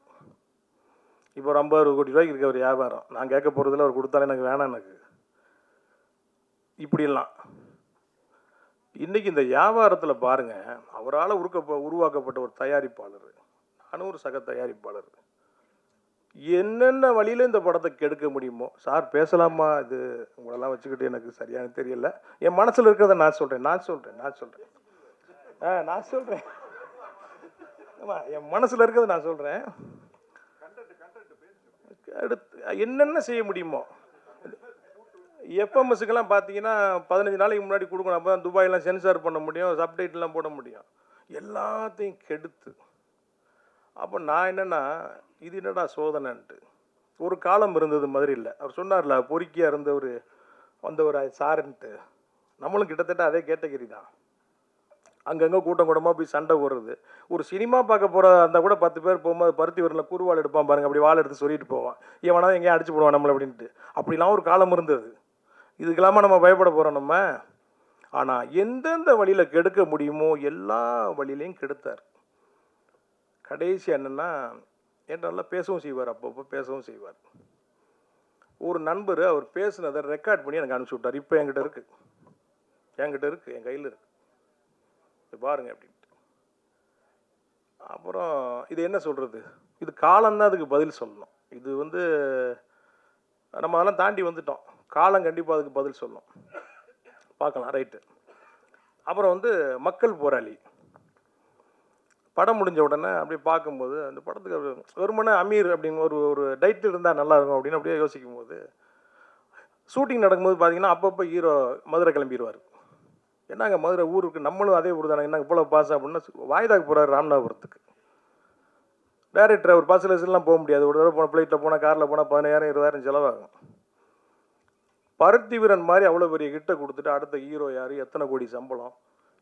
இப்போ ஒரு 50 கோடி ரூபாய்க்கு இருக்க ஒரு வியாபாரம், நான் கேட்க போகிறதில்ல, அவர் கொடுத்தாலும் எனக்கு வேணாம் எனக்கு. இப்படிலாம் இன்றைக்கி இந்த வியாபாரத்தில் பாருங்கள், அவரால் உருவாக்கப்பட்ட ஒரு தயாரிப்பாளர், நானும் ஒரு சக தயாரிப்பாளர், என்னென்ன வழியில் இந்த படத்தை கெடுக்க முடியுமோ. சார் பேசலாமா? இது உங்களெல்லாம் வச்சுக்கிட்டு எனக்கு சரியான தெரியல. என் மனசில் இருக்கிறத நான் சொல்கிறேன். ஆமாம், என் மனசில் இருக்கிறத நான் சொல்கிறேன். அடுத்து என்னென்ன செய்ய முடியுமோ. எஃப்எம்எஸ்க்கெல்லாம் பார்த்தீங்கன்னா 15 நாளைக்கு முன்னாடி கொடுக்கணும். அப்போ தான் துபாயெல்லாம் சென்சார் பண்ண முடியும், சப்டைட்டில்லாம் போட முடியும். எல்லாத்தையும் கெடுத்து. அப்போ நான் என்னென்னா, இது என்னடா சோதனைன்ட்டு. ஒரு காலம் இருந்தது மதுரையில். அவர் சொன்னார்ல, பொறுக்கியாக இருந்தவர் வந்தவர் சாருன்ட்டு. நம்மளும் கிட்டத்தட்ட அதே கேட்டகரி தான். அங்கங்கே கூட்டம் கூட்டமாக போய் சண்டை போடுறது. ஒரு சினிமா பார்க்க போகிற இருந்தால் கூட 10 பேர் போகும்போது பருத்தி வரல குறுவாள் எடுப்பான் பாருங்க, அப்படி வாள் எடுத்து சொல்லிட்டு போவான், எவனாவது எங்கேயும் அடிச்சு போடுவான் நம்மளை அப்படின்ட்டு. அப்படிலாம் ஒரு காலம் இருந்தது. இதுக்கெல்லாமல் நம்ம பயப்பட போகிறோம் நம்ம. ஆனால் எந்தெந்த வழியில் கெடுக்க முடியுமோ எல்லா வழியிலையும் கெடுத்தார். கடைசி என்னென்னா, என்கிட்ட நல்லா பேசவும் செய்வார், அப்பப்போ பேசவும் செய்வார். ஒரு நண்பர் அவர் பேசுனதை ரெக்கார்ட் பண்ணி எனக்கு அனுப்பிச்சி விட்டார். இப்போ என்கிட்ட இருக்குது, என் கையில் இருக்குது, பாருங்க அப்படின்ட்டு. அப்புறம் இது என்ன சொல்கிறது, இது காலம்தான் அதுக்கு பதில் சொல்லணும். இது நம்ம அதெல்லாம் தாண்டி வந்துட்டோம். காலம் கண்டிப்பாக அதுக்கு பதில் சொல்லணும். பார்க்கலாம், ரைட்டு. அப்புறம் மக்கள் போராளி படம் முடிஞ்ச உடனே அப்படி பார்க்கும்போது அந்த படத்துக்கு வெறுமனே அமீர் அப்படின்னு ஒரு டைட்டில் இருந்தால் நல்லாயிருக்கும் அப்படின்னு அப்படியே யோசிக்கும் போது, ஷூட்டிங் நடக்கும்போது பார்த்தீங்கன்னா அப்பப்போ ஹீரோ மதுரை கிளம்பிடுவார். என்னங்க மதுரை ஊருக்கு, நம்மளும் அதே ஊர் தானே, என்ன இவ்வளோ பாஸ் அப்படின்னா வாய்தாக்கு போகிறார் ராமநாதபுரத்துக்கு. டைரக்டர் அவர் பஸ்ஸில் போக முடியாது. ஒரு தடவை போன ஃப்ளைட்டில் போனால், காரில் போனால் 10,000 20,000 செலவாகும். பருத்தி வீரன் மாதிரி அவ்வளோ பெரிய கிட்ட கொடுத்துட்டு அடுத்த ஹீரோ யார், எத்தனை கோடி சம்பளம்,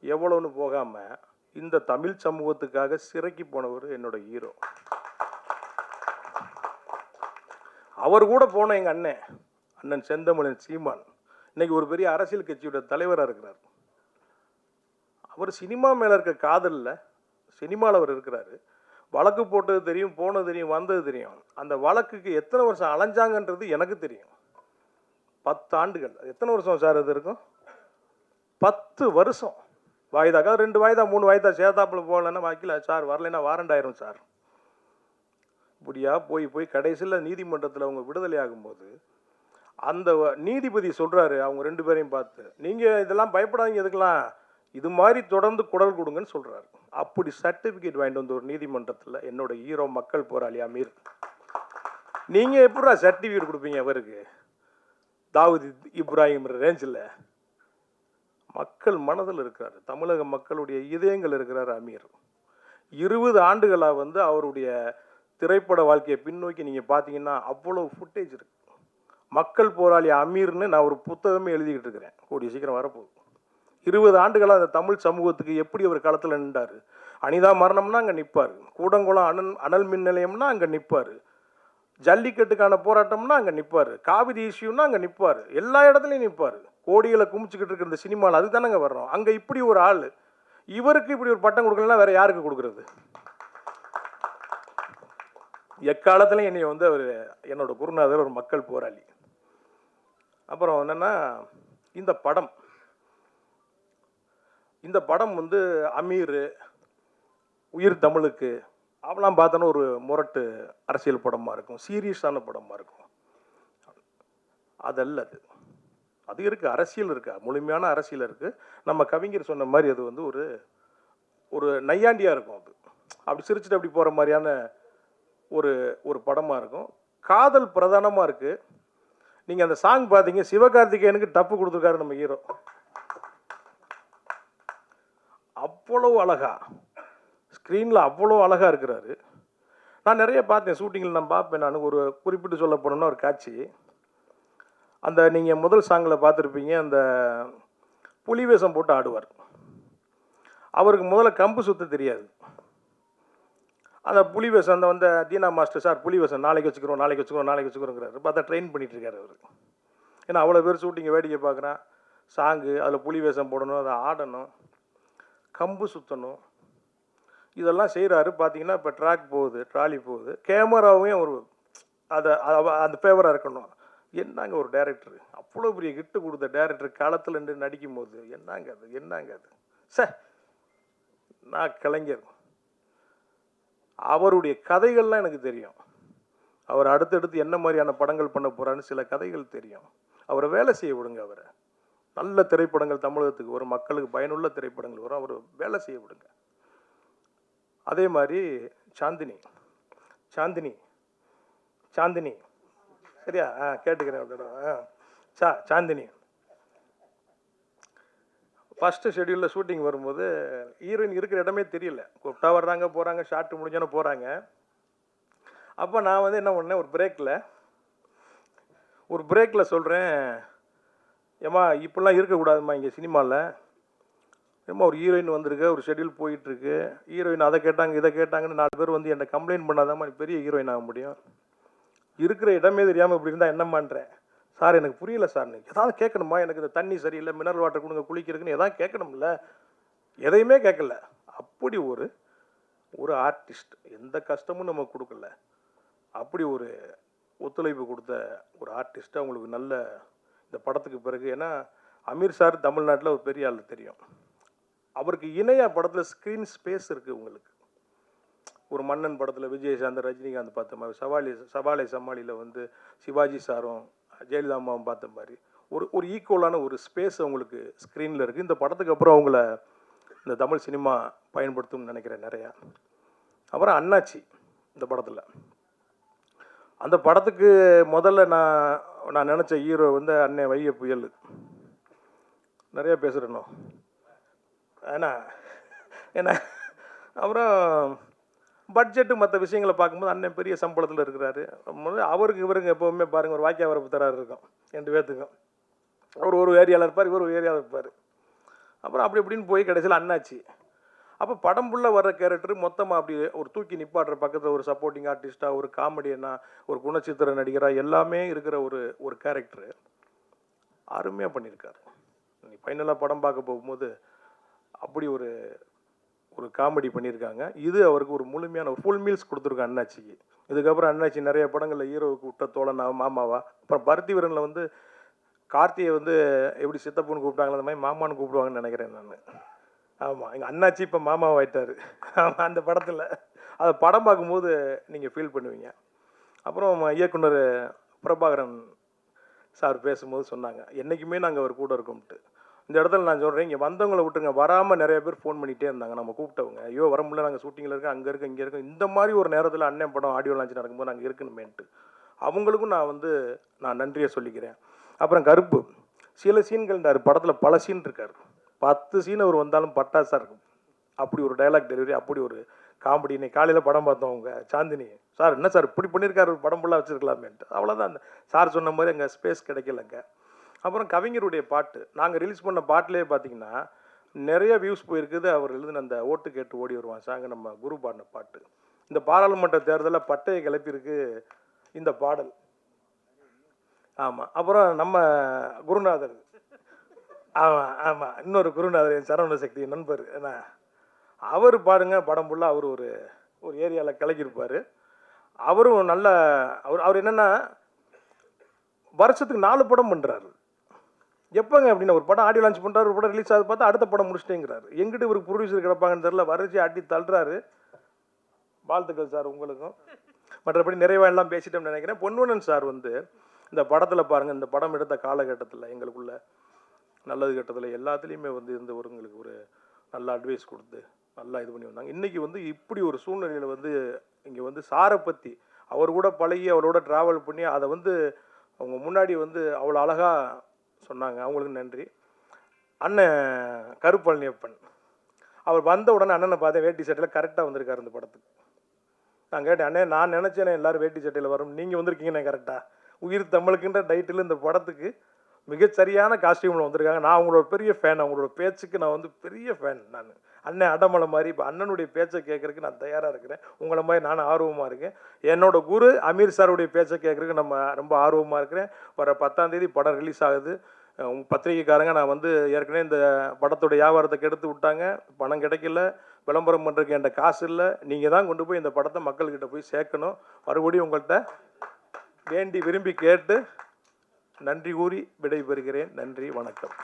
எவ்வளோன்னு போகாமல் இந்த தமிழ் சமூகத்துக்காக சிறைக்கு போனவர் என்னோட ஹீரோ. அவர் கூட போன எங்கள் அண்ணன் செந்தமிழன் சீமான் இன்னைக்கு ஒரு பெரிய அரசியல் கட்சியோட தலைவராக இருக்கிறார். அவர் சினிமா மேலே இருக்க காதலில் சினிமாவில் அவர் இருக்கிறாரு. வழக்கு போட்டது தெரியும், போனது தெரியும், வந்தது தெரியும். அந்த வழக்குக்கு எத்தனை வருஷம் அலைஞ்சாங்கன்றது எனக்கு தெரியும். 10 ஆண்டுகள். எத்தனை வருஷம் சார் அது இருக்கும்? 10 வருஷம். வாய்தாக்கா 2 வாய்தா 3 வாய்தா சேதாப்பில் போகலன்னா வாக்கில் சார் வரலைன்னா வாரண்ட் ஆயிரும் சார். இப்படியா போய் கடைசியில் நீதிமன்றத்தில் அவங்க விடுதலை ஆகும்போது அந்த நீதிபதி சொல்கிறாரு அவங்க 2 பேரையும் பார்த்து, நீங்கள் இதெல்லாம் பயப்படாதீங்க, இதுக்கெல்லாம் இது மாதிரி தொடர்ந்து குரல் கொடுங்கன்னு சொல்கிறாரு. அப்படி சர்டிஃபிகேட் வாங்கிட்டு வந்து ஒரு நீதிமன்றத்தில் என்னோட ஹீரோ மக்கள் போராளி அமீர். நீங்கள் எப்படா சர்டிஃபிகேட் கொடுப்பீங்க அவருக்கு? தாவூத் இப்ராஹிம் ரேஞ்சில் மக்கள் மனதில் இருக்கிறார், தமிழக மக்களுடைய இதயங்கள் இருக்கிறார் அமீர். 20 ஆண்டுகளாக அவருடைய திரைப்பட வாழ்க்கையை பின்னோக்கி நீங்கள் பார்த்தீங்கன்னா அவ்வளோ ஃபுட்டேஜ் இருக்கு. மக்கள் போராளி அமீர்னு நான் ஒரு புத்தகமே எழுதிக்கிட்டு இருக்கிறேன், கூடிய சீக்கிரம் வரப்போகுது. 20 ஆண்டுகளாக அந்த தமிழ் சமூகத்துக்கு எப்படி அவர் களத்தில் நின்றார். அனிதா மரணம்னா அங்கே நிற்பார், கூடங்குளம் அனல் மின் நிலையம்னா அங்கே நிற்பார், ஜல்லிக்கட்டுக்கான போராட்டம்னா அங்கே நிற்பார், காவிரி இஷ்யூன்னா அங்கே நிற்பார், எல்லா இடத்துலையும் நிற்பார். கோடிகளை குமிச்சுக்கிட்டு இருக்கிற இந்த சினிமாவில் அதுதானங்க வர்றோம். அங்கே இப்படி ஒரு ஆள், இவருக்கு இப்படி ஒரு பட்டம் கொடுக்கலன்னா வேற யாருக்கு கொடுக்குறது? எக்காலத்துலையும் என்னை அவர் என்னோட குருநாதர், ஒரு மக்கள் போராளி. அப்புறம் என்னென்னா, இந்த படம் அமீர், உயிர் தமிழுக்கு அவெல்லாம் பார்த்தோன்னா ஒரு முரட்டு அரசியல் படமாக இருக்கும், சீரியஸான படமாக இருக்கும். அதல்ல அது இருக்குது, அரசியல் இருக்கா, முழுமையான அரசியல் இருக்குது. நம்ம கவிஞர் சொன்ன மாதிரி அது ஒரு நையாண்டியாக இருக்கும். அது அப்படி சிரிச்சுட்டு அப்படி போகிற மாதிரியான ஒரு படமாக இருக்கும். காதல் பிரதானமாக இருக்குது. நீங்கள் அந்த சாங் பார்த்தீங்க, சிவகார்த்திகேயனுக்கு டப்பு கொடுத்துருக்காரு நம்ம ஹீரோ. அவ்வளோ அழகா ஸ்க்ரீனில் அவ்வளோ அழகாக இருக்கிறாரு. நான் நிறைய பார்த்தேன் ஷூட்டிங்கில், நான் பார்ப்பேன். நான் ஒரு குறிப்பிட்டு சொல்ல போனோன்னா ஒரு காட்சி, அந்த நீங்கள் முதல் சாங்கில் பார்த்துருப்பீங்க, அந்த புலி வேஷம் போட்டு ஆடுவார். அவருக்கு முதல்ல கம்பு சுத்த தெரியாது. அந்த புலி வேஷம் அந்த தீனா மாஸ்டர், சார் புலி வேஷம் நாளைக்கு வச்சுக்கிறோங்கிறாரு. பார்த்தா ட்ரெயின் பண்ணிகிட்ருக்காரு அவர். ஏன்னா அவ்வளோ பேர் ஷூட்டிங்கை வேடிக்கை பார்க்குறான், சாங்கு, அதில் புலி வேஷம் போடணும், அதை ஆடணும், கம்பு சுற்றணும், இதெல்லாம் செய்கிறாரு. பார்த்தீங்கன்னா இப்போ ட்ராலி போகுது, கேமராவையும் ஒரு அந்த ஃபேவராக இருக்கணும். என்னங்க ஒரு டைரக்டர், அவ்வளோ பெரிய ஹிட்டு கொடுத்த டைரக்டர் காலத்தில் நின்று நடிக்கும் போது என்னங்க அது சார். நான் கலைஞர், அவருடைய கதைகள்லாம் எனக்கு தெரியும். அவர் அடுத்தடுத்து என்ன மாதிரியான படங்கள் பண்ண போகிறான்னு சில கதைகள் தெரியும். அவரை வேலை செய்ய விடுங்க. அவரை நல்ல திரைப்படங்கள் தமிழகத்துக்கு வரும், மக்களுக்கு பயனுள்ள திரைப்படங்கள் வரும், அவர் வேலை செய்ய விடுங்க. அதே மாதிரி சாந்தினி சாந்தினி சாந்தினி சரியா? கேட்டுக்கிறேன் ஒரு தடவை. சாந்தினி ஃபஸ்ட்டு ஷெட்யூலில் ஷூட்டிங் வரும்போது ஹீரோயின் இருக்கிற இடமே தெரியல. கூப்பிட்டா வர்றாங்க போகிறாங்க, ஷார்ட் முடிஞ்சோன்னே போகிறாங்க. அப்போ நான் வந்து என்ன பண்ணேன், ஒரு பிரேக்கில் சொல்கிறேன், ஏம்மா இப்படிலாம் இருக்கக்கூடாதும்மா இங்கே சினிமாவில். ஏம்மா ஒரு ஹீரோயின் வந்திருக்கு, ஒரு ஷெட்யூல் போயிட்டுருக்கு, ஹீரோயின் அதை கேட்டாங்க இதை கேட்டாங்கன்னு 4 பேர் வந்து என்னை கம்ப்ளைண்ட் பண்ணாதாம்மா பெரிய ஹீரோயின் ஆக முடியும். இருக்கிற இடமே தெரியாமல் இப்படி இருந்தால் என்னம்மான்றேன். சார் எனக்கு புரியல சார், ஏதாவது கேட்கணுமா, எனக்கு இந்த தண்ணி சரியில்லை, மினரல் வாட்டர் கொடுங்க குளிக்கிறதுக்குன்னு எதாவது கேட்கணும்ல. எதையுமே கேட்கல. அப்படி ஒரு ஆர்டிஸ்ட், எந்த கஷ்டமும் நம்ம கொடுக்கல. அப்படி ஒரு ஒத்துழைப்பு கொடுத்த ஒரு ஆர்டிஸ்ட்டு அவங்களுக்கு நல்ல இந்த படத்துக்கு பிறகு. ஏன்னா அமீர் சார் தமிழ்நாட்டில் ஒரு பெரிய ஆள் தெரியும். அவருக்கு இணையாக படத்தில் ஸ்க்ரீன் ஸ்பேஸ் இருக்குது உங்களுக்கு. ஒரு மன்னன் படத்தில் விஜயசாந்த் ரஜினிகாந்த் பார்த்த மாதிரி, சவாலை சமாளியில் வந்து சிவாஜி சாரும் ஜெயலலிதா அம்மாவும் பார்த்த மாதிரி ஒரு ஈக்குவலான ஒரு ஸ்பேஸ் அவங்களுக்கு ஸ்க்ரீனில் இருக்குது. இந்த படத்துக்கு அப்புறம் அவங்கள இந்த தமிழ் சினிமா பயன்படுத்தும்னு நினைக்கிறேன் நிறையா. அப்புறம் அண்ணாச்சி இந்த படத்தில், அந்த படத்துக்கு முதல்ல நான் நினச்ச ஹீரோ வந்து அண்ணன் வைய புயல். நிறைய பேசுகிறேனோ ஏன்னா அப்புறம் பட்ஜெட்டு மற்ற விஷயங்களை பார்க்கும்போது அண்ணன் பெரிய சம்பளத்தில் இருக்கிறாரு. அவருக்கு இவருங்க எப்போவுமே பாருங்கள் ஒரு வாக்கிய வரப்பு தராரு இருக்கும் 2 பேர்த்துக்கும். அவர் ஒரு ஏரியாவில் இருப்பார், இவர் ஒரு ஏரியாவில் இருப்பார். அப்புறம் அப்படி இப்படின்னு போய் கடைசியில் அண்ணாச்சி. அப்போ படம் ஃபுல்லாக வர்ற கேரக்டர் மொத்தமாக அப்படி ஒரு தூக்கி நிப்பாட்டுற பக்கத்தில் ஒரு சப்போர்ட்டிங் ஆர்டிஸ்ட்டாக, ஒரு காமெடியனா, ஒரு குணச்சித்திர நடிகராக எல்லாமே இருக்கிற ஒரு கேரக்டரு அருமையாக பண்ணியிருக்காரு. நீ ஃபைனலாக படம் பார்க்க போகும்போது அப்படி ஒரு காமெடி பண்ணியிருக்காங்க. இது அவருக்கு ஒரு முழுமையான ஒரு ஃபுல் மீல்ஸ் கொடுத்துருக்காங்க அண்ணாச்சிக்கு. இதுக்கப்புறம் அண்ணாச்சி நிறைய படங்களில் ஹீரோவுக்கு விட்ட தோழனா மாமாவா. அப்புறம் பருத்தி வீரனில் வந்து கார்த்தியை வந்து எப்படி சித்தப்புன்னு கூப்பிட்டாங்களோ அந்த மாதிரி மாமான்னு கூப்பிடுவாங்கன்னு நினைக்கிறேன் நான். ஆமாம், எங்கள் அண்ணாச்சி இப்போ மாமாவாயிட்டார். ஆமாம், அந்த படத்தில் அதை படம் பார்க்கும்போது நீங்கள் ஃபீல் பண்ணுவீங்க. அப்புறம் இயக்குனர் பிரபாகரன் சார் பேசும்போது சொன்னாங்க, என்றைக்குமே நாங்கள் அவர் கூட இருக்கோம்ட்டு. இந்த இடத்துல நான் சொல்கிறேன், இங்கே வந்தவங்களை விட்டுருங்க, வராமல் நிறைய பேர் ஃபோன் பண்ணிகிட்டே இருந்தாங்க நம்ம கூப்பிட்டவங்க. ஐயோ வர முடியல, நாங்கள் ஷூட்டிங்கில் இருக்கோம், அங்கே இருக்கோம் இங்கே இருக்கோம். இந்த மாதிரி ஒரு நேரத்தில் அண்ணன் படம் ஆடியோ லான்ச் நடக்கும்போது நாங்கள் இருக்கணுமேன்ட்டு அவங்களுக்கும் நான் நன்றியை சொல்லிக்கிறேன். அப்புறம் கருப்பு சில சீன்கள் இந்த படத்தில் பல சீன் இருக்கார். 10 சீன் அவர் வந்தாலும் பட்டாசாக இருக்கும். அப்படி ஒரு டைலாக் டெலிவரி, அப்படி ஒரு காமெடி. இன்னைக்கு காலையில் படம் பார்த்தோம் அவங்க சாந்தினி சார், என்ன சார் இப்படி பண்ணியிருக்காரு, ஒரு படம் ஃபுல்லாக வச்சுருக்கலாமேன்ட்டு. அவ்வளோதான், அந்த சார் சொன்ன மாதிரி அங்கே ஸ்பேஸ் கிடைக்கலங்க. அப்புறம் கவிஞருடைய பாட்டு நாங்கள் ரிலீஸ் பண்ண பாட்டிலே பார்த்தீங்கன்னா நிறைய வியூஸ் போயிருக்குது. அவர் எழுதின அந்த ஓட்டு கேட்டு ஓடி வருவான் சாங்க, நம்ம குரு பாடின பாட்டு. இந்த பாராளுமன்ற தேர்தலில் பட்டையை கிளப்பியிருக்கு இந்த பாடல். ஆமாம், அப்புறம் நம்ம குருநாதர், ஆமாம் இன்னொரு குருநாதர் என் சரவண சக்தி நண்பர், ஏன்னா அவர் பாடுங்க படம் ஃபுல்லாக அவர் ஒரு ஏரியாவில் கிளக்கியிருப்பார். அவரும் நல்ல அவர் என்னென்னா வருஷத்துக்கு 4 படம் பண்ணுறாரு. எப்போங்க அப்படின்னா ஒரு படம் ஆடியோ லான்ச் பண்ணுறாரு, ஒரு படம் ரிலீஸ் ஆகுது, பார்த்தா அடுத்த படம் முடிச்சிட்டேங்கிறாரு. எங்கிட்ட இவருக்கு ப்ரொடியூசர் கிடப்பாங்கன்னு தெரியல, வரைச்சி ஆட்டி தள்ளுறாரு. வாழ்த்துக்கள் சார் உங்களுக்கும். மற்றபடி நிறைவாக எல்லாம் பேசிட்டோம்னு நினைக்கிறேன். பொன்வண்ணன் சார் வந்து இந்த படத்தில் பாருங்கள், இந்த படம் எடுத்த காலகட்டத்தில் எங்களுக்குள்ள நல்லது கட்டத்தில் எல்லாத்துலேயுமே வந்து எங்களுக்கு ஒரு நல்ல அட்வைஸ் கொடுத்து நல்லா இது பண்ணி வந்தாங்க. இன்றைக்கி வந்து இப்படி ஒரு சூழ்நிலையில் வந்து இங்கே வந்து சாரை பற்றி அவர் கூட பழகி அவரோட ட்ராவல் பண்ணி அதை வந்து அவங்க முன்னாடி வந்து அவ்வளோ அழகாக சொன்னாங்க. அவங்களுக்கு நன்றி. அண்ணன் கருப்பழனியப்பன் அவர் வந்த உடனே அண்ணனை பார்த்தேன் வேட்டி சட்டையில் கரெக்டாக வந்திருக்காரு இந்த படத்துக்கு. நான் கேட்டேன், அண்ணே நான் நினச்சேனே எல்லோரும் வேட்டி சட்டையில் வரும், நீங்கள் வந்திருக்கீங்கண்ணே கரெக்டாக. உயிர் தமிழுக்குன்ற டைட்டில் இந்த படத்துக்கு மிகச்சரியான காஸ்டியூமில் வந்திருக்காங்க. நான் அவங்களோட பெரிய ஃபேன், அவங்களோட பேச்சுக்கு நான் வந்து பெரிய ஃபேன். நான் அண்ணன் அடமலை மாதிரி இப்போ அண்ணனுடைய பேச்சை கேட்குறதுக்கு நான் தயாராக இருக்கிறேன். உங்களை மாதிரி நானும் ஆர்வமாக இருக்கேன். என்னோடய குரு அமீர் சாருடைய பேச்சை கேட்குறதுக்கு நம்ம ரொம்ப ஆர்வமாக இருக்கிறேன். வர 10ஆம் தேதி படம் ரிலீஸ் ஆகுது. பத்திரிகைக்காரங்க நான் வந்து ஏற்கனவே இந்த படத்தோட வியாபாரத்தை கெடுத்து விட்டாங்க, பணம் கிடைக்கல, விளம்பரம் பண்ணுறதுக்கு என்கிட்ட காசு இல்லை. நீங்கள் தான் கொண்டு போய் இந்த படத்தை மக்கள்கிட்ட போய் சேர்க்கணும். மறுபடியும் உங்கள்கிட்ட வேண்டி விரும்பி கேட்டு நன்றி கூறி விடைபெறுகிறேன். நன்றி, வணக்கம்.